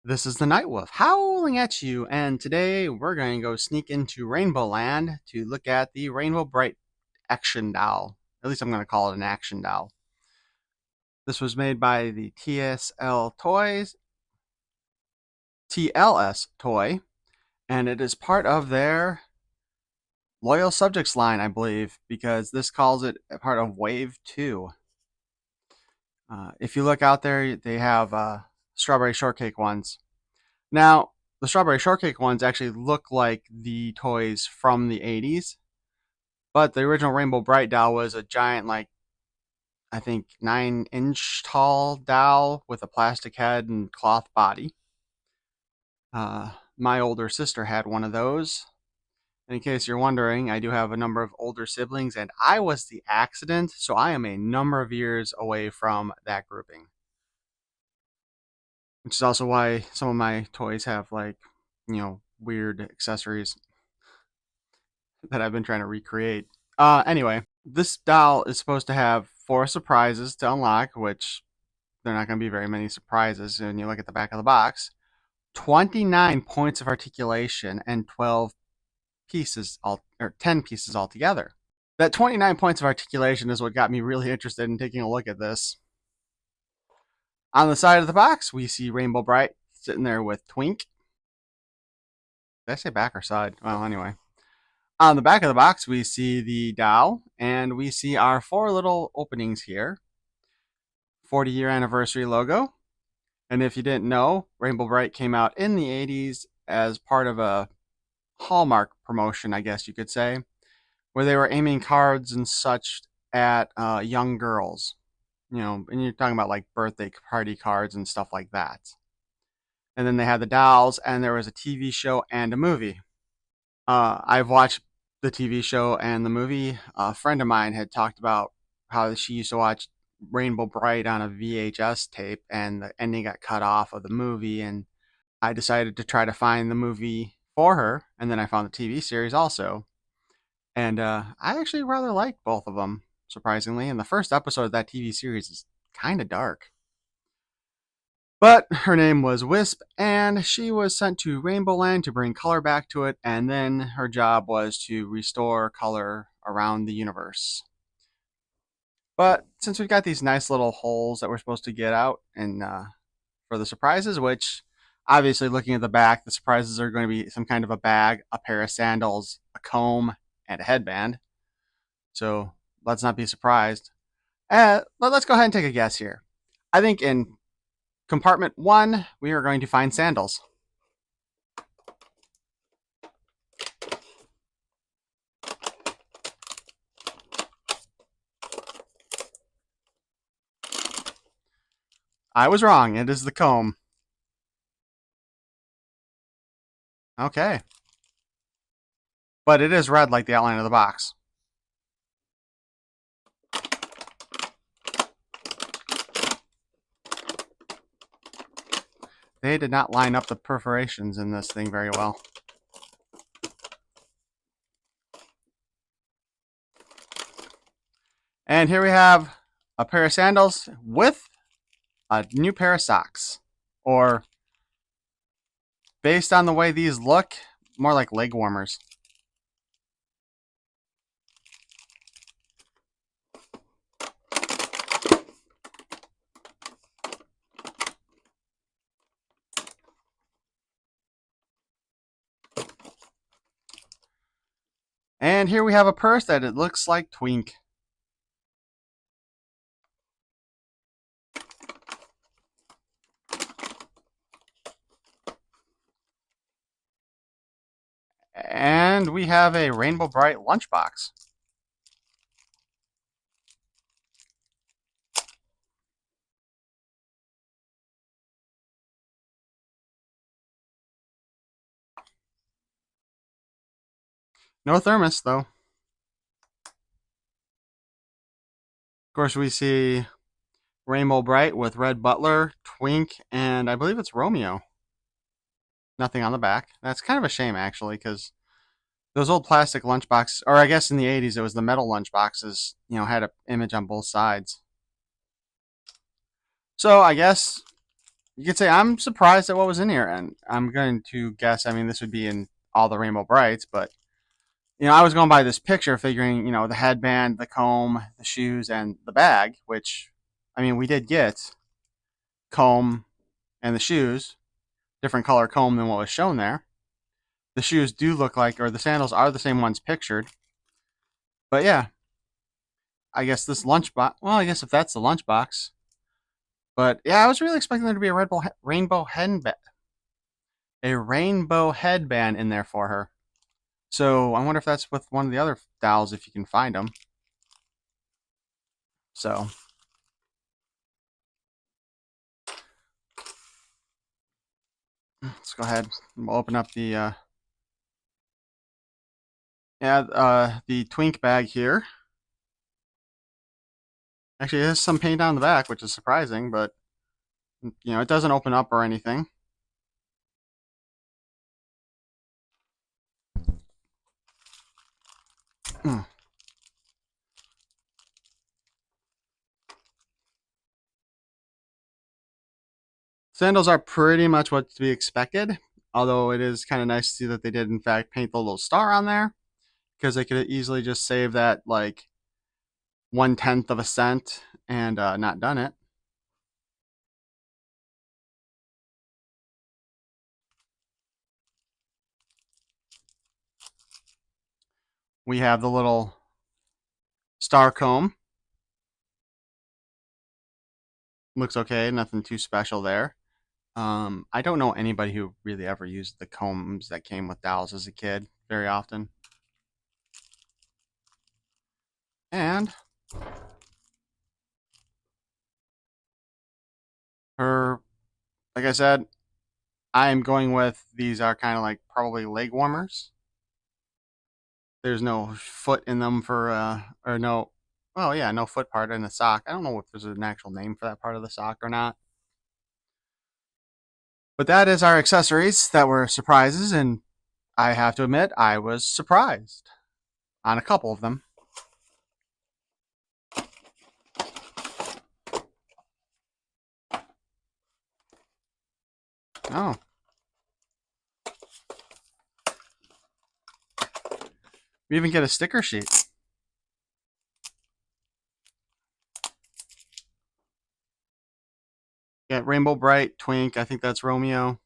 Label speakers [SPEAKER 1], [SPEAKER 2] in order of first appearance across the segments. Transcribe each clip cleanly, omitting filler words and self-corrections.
[SPEAKER 1] This is the Night Wolf howling at you, and today we're going to go sneak into Rainbow Land to look at the Rainbow Brite Action Doll. At least I'm going to call it an Action Doll. This was made by the TLS Toy, and it is part of their Loyal Subjects line, I believe, because this calls it a part of Wave 2. If you look out there, they have strawberry shortcake ones. Now, the strawberry shortcake ones actually look like the toys from the 80s, but the original Rainbow Brite doll was a giant, like, I think 9-inch tall doll with a plastic head and cloth body. My older sister had one of those. In case you're wondering, I do have a number of older siblings, and I was the accident, so I am a number of years away from that grouping. Which is also why some of my toys have, like, weird accessories that I've been trying to recreate. Anyway, this doll is supposed to have 4 surprises to unlock, which they're not going to be very many surprises when you look at the back of the box. 29 points of articulation and 10 pieces altogether. That 29 points of articulation is what got me really interested in taking a look at this. On the side of the box, we see Rainbow Brite sitting there with Twink. Did I say back or side? Well, anyway. On the back of the box, we see the doll, and we see our 4 little openings here. 40-year anniversary logo. And if you didn't know, Rainbow Brite came out in the 80s as part of a Hallmark promotion, I guess you could say, where they were aiming cards and such at young girls. And you're talking about like birthday party cards and stuff like that. And then they had the dolls, and there was a TV show and a movie. I've watched the TV show and the movie. A friend of mine had talked about how she used to watch Rainbow Brite on a VHS tape, and the ending got cut off of the movie, and I decided to try to find the movie for her, and then I found the TV series also. And I actually rather like both of them, surprisingly, and the first episode of that TV series is kind of dark. But her name was Wisp, and she was sent to Rainbow Land to bring color back to it, and then her job was to restore color around the universe. But since we've got these nice little holes that we're supposed to get out and for the surprises, which obviously looking at the back, the surprises are going to be some kind of a bag, a pair of sandals, a comb, and a headband. So let's not be surprised. Let's go ahead and take a guess here. I think in compartment 1, we are going to find sandals. I was wrong. It is the comb. Okay. But it is red like the outline of the box. They did not line up the perforations in this thing very well. And here we have a pair of sandals with a new pair of socks. Or, based on the way these look, more like leg warmers. And here we have a purse that it looks like Twink. And we have a Rainbow Brite lunchbox. No thermos, though. Of course, we see Rainbow Brite with Red Butler, Twink, and I believe it's Romeo. Nothing on the back. That's kind of a shame, actually, because those old plastic lunchboxes, or I guess in the 80s it was the metal lunchboxes, had an image on both sides. So I guess you could say I'm surprised at what was in here, and I'm going to guess. I mean, this would be in all the Rainbow Brites, but I was going by this picture, figuring the headband, the comb, the shoes, and the bag. Which, I mean, we did get comb and the shoes, different color comb than what was shown there. The shoes do look like, or the sandals are the same ones pictured. But yeah, I guess this lunchbox. Well, I guess if that's the lunchbox. But yeah, I was really expecting there to be a rainbow headband in there for her. So I wonder if that's with one of the other dolls, if you can find them. So let's go ahead. We'll open up the the twink bag here. Actually, it has some paint on the back, which is surprising, but it doesn't open up or anything. Sandals are pretty much what to be expected, although it is kind of nice to see that they did, in fact, paint the little star on there, because they could easily just save that, like, 1/10 of a cent and not done it. We have the little star comb. Looks okay, nothing too special there. I don't know anybody who really ever used the combs that came with dolls as a kid very often. And her, like I said, I am going with, these are kind of like probably leg warmers. There's no foot in them for, or no, well, yeah, no foot part in the sock. I don't know if there's an actual name for that part of the sock or not. But that is our accessories that were surprises, and I have to admit, I was surprised on a couple of them. Oh. We even get a sticker sheet. Yeah, Rainbow Brite, Twink, I think that's Romeo.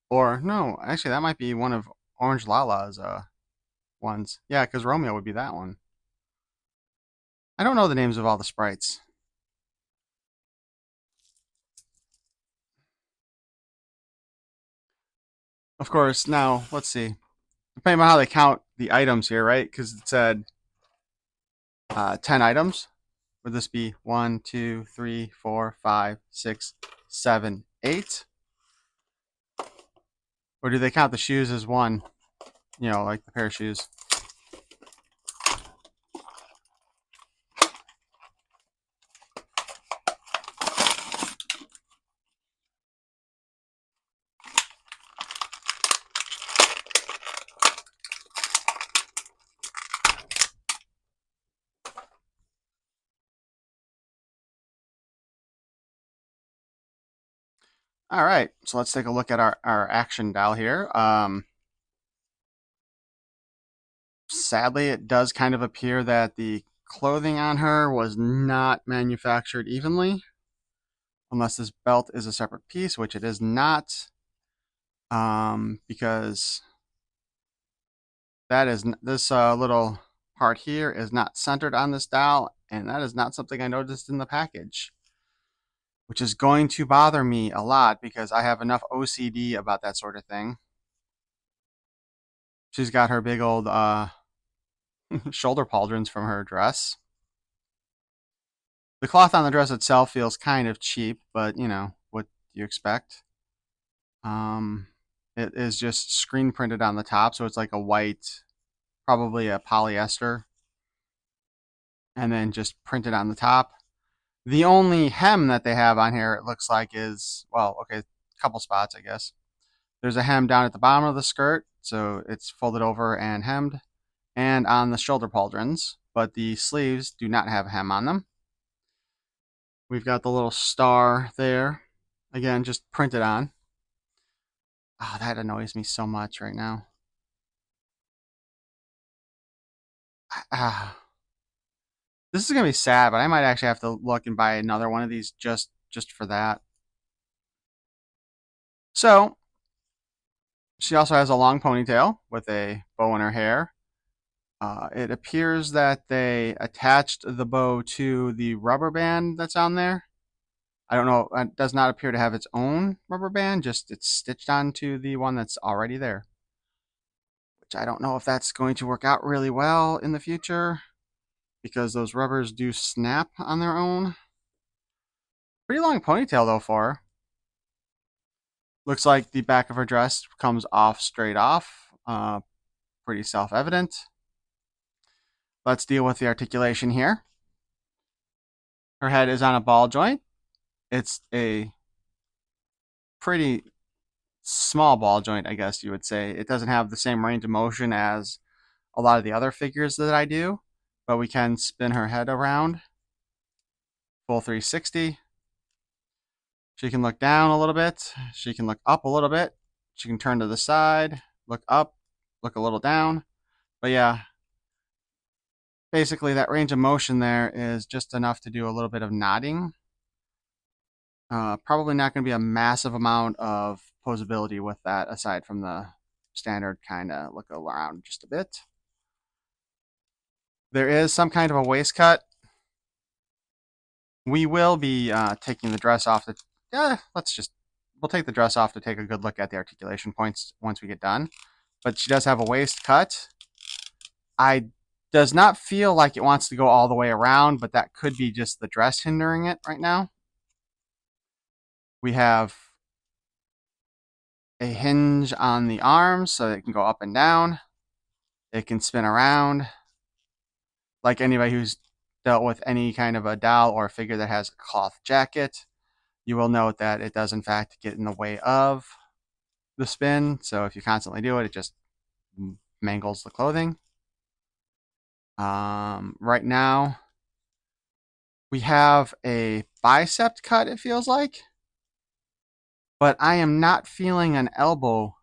[SPEAKER 1] Or, no, actually, that might be one of Orange Lala's ones. Yeah, because Romeo would be that one. I don't know the names of all the sprites. Of course, now, let's see. Depending on how they count the items here, right? Because it said 10 items. Would this be 1, 2, 3, 4, 5, 6, 7, 8? Or do they count the shoes as one? Like the pair of shoes. All right, so let's take a look at our action doll here. Sadly, it does kind of appear that the clothing on her was not manufactured evenly, unless this belt is a separate piece, which it is not, because that is this little part here is not centered on this doll, and that is not something I noticed in the package, which is going to bother me a lot because I have enough OCD about that sort of thing. She's got her big old shoulder pauldrons from her dress. The cloth on the dress itself feels kind of cheap, but what do you expect? It is just screen printed on the top, so it's like a white, probably a polyester, and then just printed on the top. The only hem that they have on here, it looks like, is, well, okay, a couple spots, I guess. There's a hem down at the bottom of the skirt, so it's folded over and hemmed, and on the shoulder pauldrons, but the sleeves do not have a hem on them. We've got the little star there. Again, just printed on. Oh, that annoys me so much right now. Ah, this is gonna be sad, but I might actually have to look and buy another one of these just for that. So she also has a long ponytail with a bow in her hair. It appears that they attached the bow to the rubber band that's on there. I don't know. It does not appear to have its own rubber band. Just it's stitched onto the one that's already there. Which I don't know if that's going to work out really well in the future because those rubbers do snap on their own. Pretty long ponytail though for her. Looks like the back of her dress comes off straight off. Pretty self-evident. Let's deal with the articulation here. Her head is on a ball joint. It's a pretty small ball joint, I guess you would say. It doesn't have the same range of motion as a lot of the other figures that I do, but we can spin her head around full 360. She can look down a little bit. She can look up a little bit. She can turn to the side, look up, look a little down. But yeah, basically that range of motion there is just enough to do a little bit of nodding. Probably not going to be a massive amount of posability with that aside from the standard kind of look around just a bit. There is some kind of a waist cut. We will be taking the dress off. We'll take the dress off to take a good look at the articulation points once we get done. But she does have a waist cut. I does not feel like it wants to go all the way around, but that could be just the dress hindering it right now. We have a hinge on the arms so it can go up and down. It can spin around. Like anybody who's dealt with any kind of a doll or a figure that has a cloth jacket, you will note that it does in fact get in the way of the spin. So if you constantly do it, it just mangles the clothing. Right now, we have a bicep cut, it feels like, but I am not feeling an elbow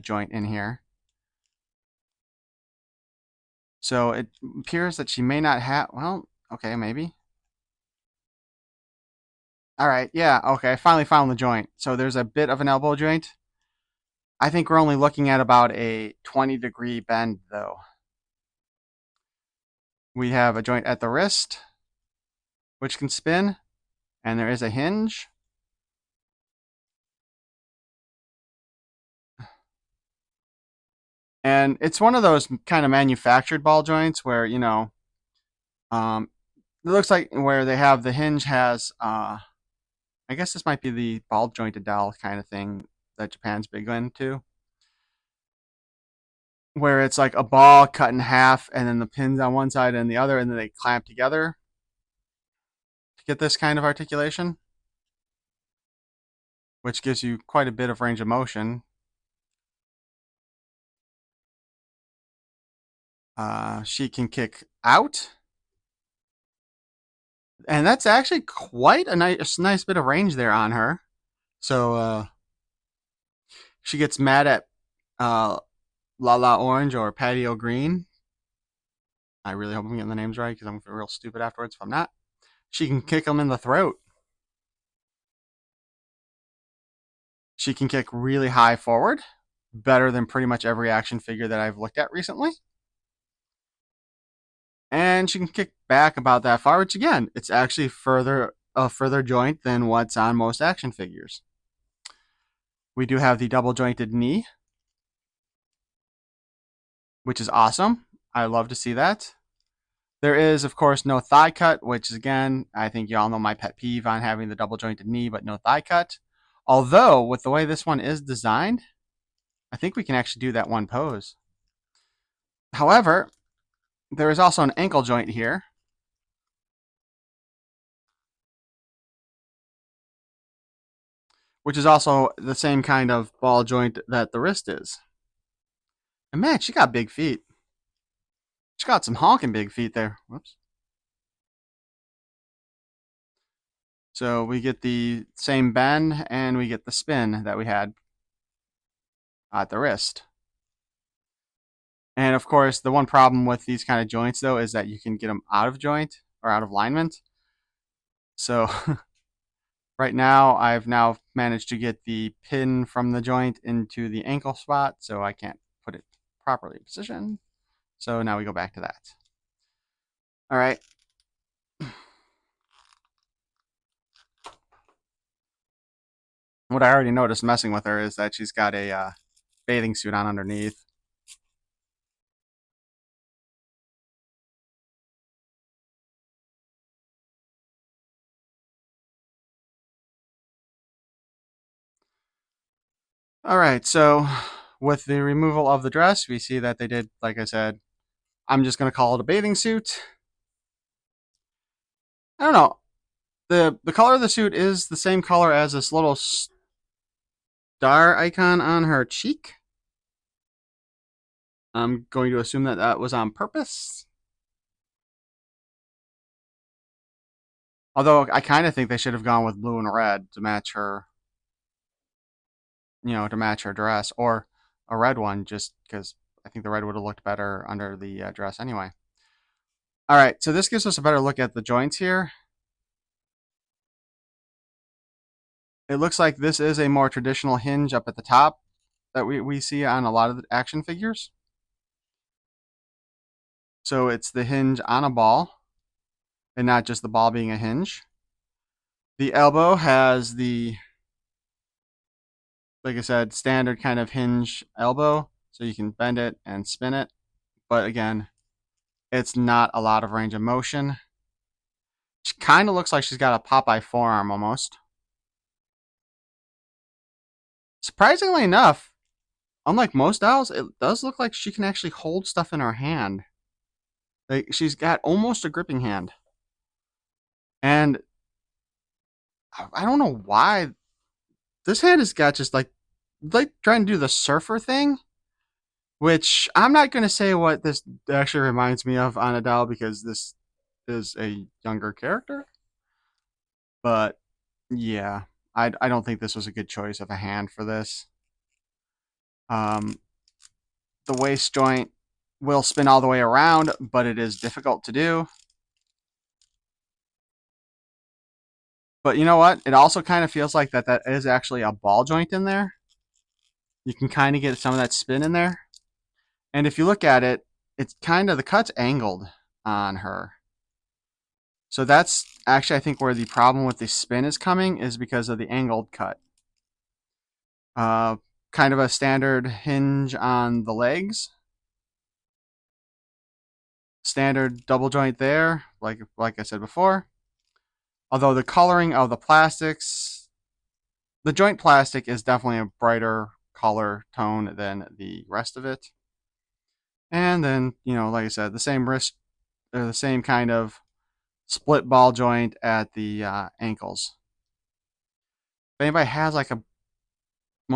[SPEAKER 1] joint in here. So it appears that she may not have, well, okay, maybe. All right, yeah, okay, I finally found the joint. So there's a bit of an elbow joint. I think we're only looking at about a 20-degree bend, though. We have a joint at the wrist, which can spin, and there is a hinge. And it's one of those kind of manufactured ball joints where, it looks like where they have the hinge has, I guess this might be the ball jointed doll kind of thing that Japan's big into, where it's like a ball cut in half and then the pins on one side and the other, and then they clamp together to get this kind of articulation, which gives you quite a bit of range of motion. She can kick out, and that's actually quite a nice bit of range there on her. So she gets mad at uh, Lala Orange or Patio Green. I really hope I'm getting the names right because I'm real stupid afterwards if I'm not. She can kick them in the throat. She can kick really high forward, better than pretty much every action figure that I've looked at recently. And she can kick back about that far, which again, it's actually a further joint than what's on most action figures. We do have the double jointed knee, which is awesome. I love to see that. There is, of course, no thigh cut, which is, again, I think you all know my pet peeve on having the double jointed knee, but no thigh cut. Although, with the way this one is designed, I think we can actually do that one pose. However, there is also an ankle joint here, which is also the same kind of ball joint that the wrist is. And man, she got big feet. She got some honking big feet there. Whoops. So we get the same bend and we get the spin that we had at the wrist. And of course, the one problem with these kind of joints though is that you can get them out of joint or out of alignment. So right now, I've now managed to get the pin from the joint into the ankle spot, so I can't put it properly positioned. So now we go back to that. All right. What I already noticed messing with her is that she's got a bathing suit on underneath. All right, so with the removal of the dress, we see that they did, like I said, I'm just going to call it a bathing suit. I don't know. The color of the suit is the same color as this little star icon on her cheek. I'm going to assume that that was on purpose. Although I kind of think they should have gone with blue and red to match her, to match her dress, or a red one, just because I think the red would have looked better under the dress anyway. All right, so this gives us a better look at the joints here. It looks like this is a more traditional hinge up at the top that we see on a lot of the action figures. So it's the hinge on a ball, and not just the ball being a hinge. The elbow has the, like I said, standard kind of hinge elbow, so you can bend it and spin it. But again, it's not a lot of range of motion. She kind of looks like she's got a Popeye forearm almost. Surprisingly enough, unlike most dolls, it does look like she can actually hold stuff in her hand. Like she's got almost a gripping hand. And I don't know why this hand has got just like trying to do the surfer thing, which I'm not going to say what this actually reminds me of on a doll because this is a younger character. But yeah, I don't think this was a good choice of a hand for this. Um, the waist joint will spin all the way around, but it is difficult to do. But you know what? It also kind of feels like that is actually a ball joint in there. You can kind of get some of that spin in there. And if you look at it, it's kind of the cut's angled on her. So that's actually, I think, where the problem with the spin is coming is because of the angled cut. Uh, Kind of a standard hinge on the legs. Standard double joint there, like I said before. Although the coloring of the plastics, the joint plastic is definitely a brighter color tone than the rest of it. And then, like I said, the same wrist, or the same kind of split ball joint at the ankles. If anybody has like one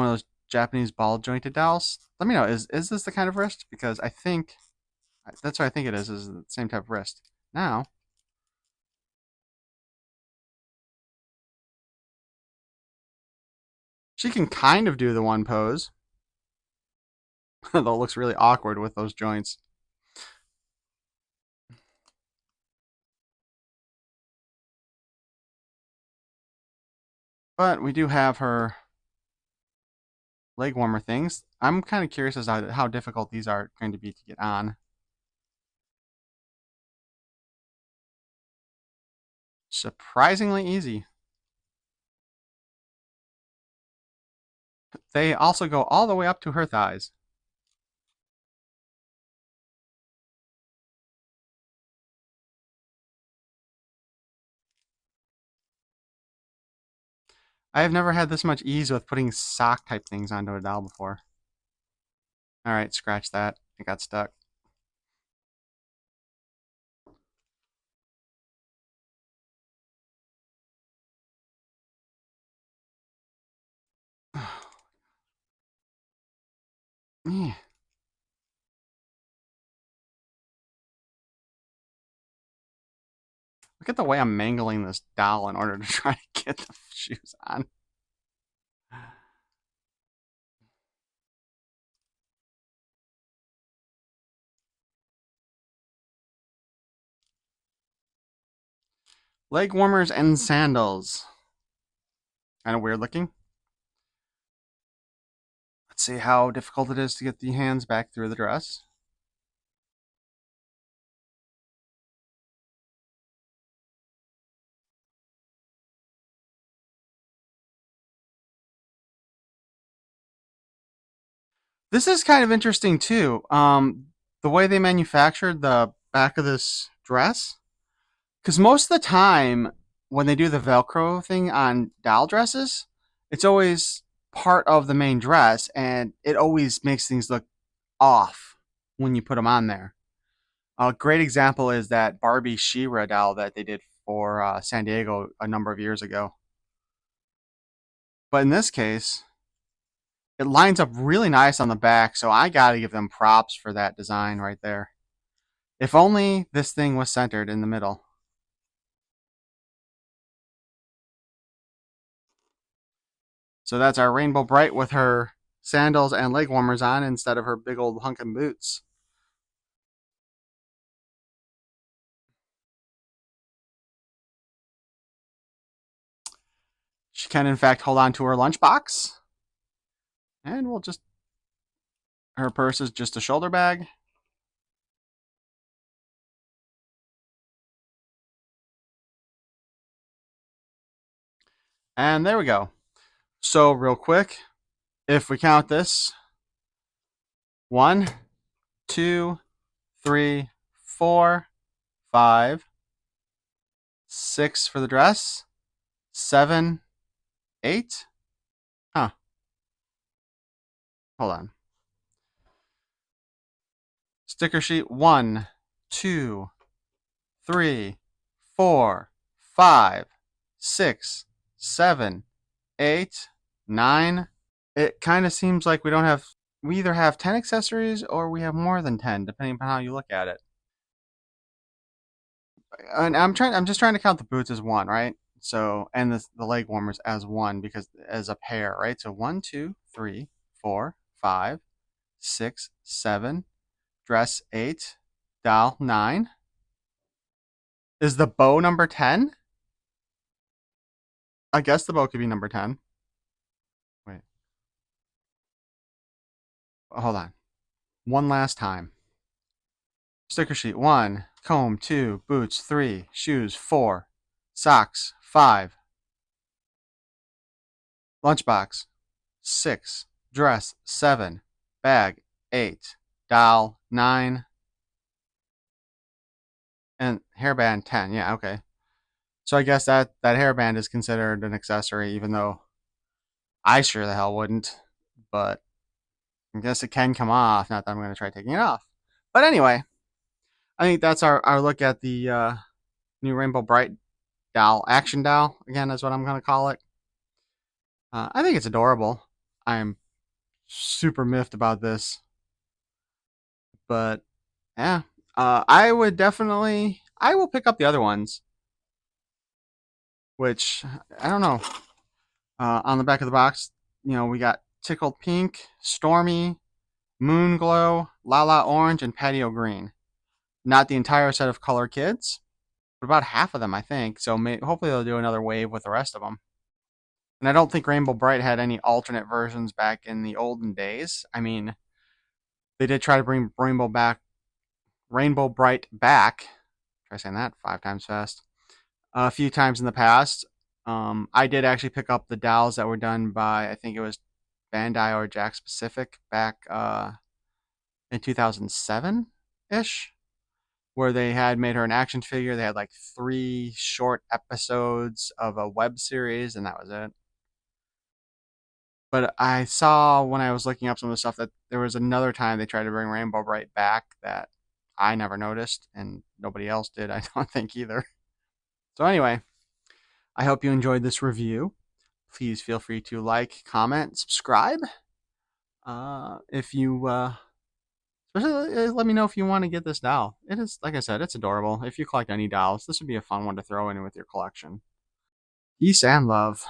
[SPEAKER 1] of those Japanese ball jointed dolls, let me know. Is this the kind of wrist? Because I think that's what I think it is the same type of wrist. Now, she can kind of do the one pose, though it looks really awkward with those joints. But we do have her leg warmer things. I'm kind of curious as to how difficult these are going to be to get on. Surprisingly easy. They also go all the way up to her thighs. I have never had this much ease with putting sock type things onto a doll before. Alright, scratch that. It got stuck. Yeah. Look at the way I'm mangling this doll in order to try to get the shoes on. Leg warmers and sandals. Kind of weird looking. Let's see how difficult it is to get the hands back through the dress. This is kind of interesting too. The way they manufactured the back of this dress, because most of the time when they do the Velcro thing on doll dresses, it's always part of the main dress, and it always makes things look off when you put them on there. A great example is that Barbie She-Ra doll that they did for San Diego a number of years ago. But in this case, it lines up really nice on the back, so I gotta give them props for that design right there. If only this thing was centered in the middle. So that's our Rainbow Brite with her sandals and leg warmers on instead of her big old hunkin' boots. She can, in fact, hold on to her lunchbox. And we'll just. Her purse is just a shoulder bag. And there we go. So, real quick, if we count this 1, 2, 3, 4, 5, 6 for the dress, 7, 8. Huh. Hold on. Sticker sheet 1, 2, 3, 4, 5, 6, 7, 8, 9. It kind of seems like we don't have. We either have 10 accessories or we have more than 10, depending upon how you look at it. And I'm just trying to count the boots as one, right? So, and the leg warmers as one, because as a pair, right? So 1, 2, 3, 4, 5, 6, 7, dress 8, doll 9. Is the bow number 10? I guess the bow could be number 10. Wait, hold on. One last time. Sticker sheet 1, comb 2, boots 3, shoes 4, socks 5, lunchbox 6, dress 7, bag 8, doll 9, and hairband 10. Yeah, okay. So I guess that hairband is considered an accessory, even though I sure the hell wouldn't. But I guess it can come off. Not that I'm going to try taking it off. But anyway, I think that's our look at the new Rainbow Brite doll, Action Doll. Again, is what I'm going to call it. I think it's adorable. I'm super miffed about this. But yeah, I would definitely. I will pick up the other ones, which I don't know. On the back of the box, we got Tickled Pink, Stormy, Moon Glow, Lala Orange, and Patio Green. Not the entire set of Color Kids, but about half of them, I think. So hopefully they'll do another wave with the rest of them. And I don't think Rainbow Brite had any alternate versions back in the olden days. I mean, they did try to bring Rainbow Brite back. Try saying that 5 times fast. A few times in the past. I did actually pick up the dolls that were done by, I think it was Bandai or Jakks Pacific back in 2007 ish, where they had made her an action figure. They had like 3 short episodes of a web series, and that was it. But I saw when I was looking up some of the stuff that there was another time they tried to bring Rainbow Brite back that I never noticed, and nobody else did, I don't think either. So, anyway, I hope you enjoyed this review. Please feel free to like, comment, subscribe. If you Especially, let me know if you want to get this doll. It is, like I said, it's adorable. If you collect any dolls, this would be a fun one to throw in with your collection. Peace and love.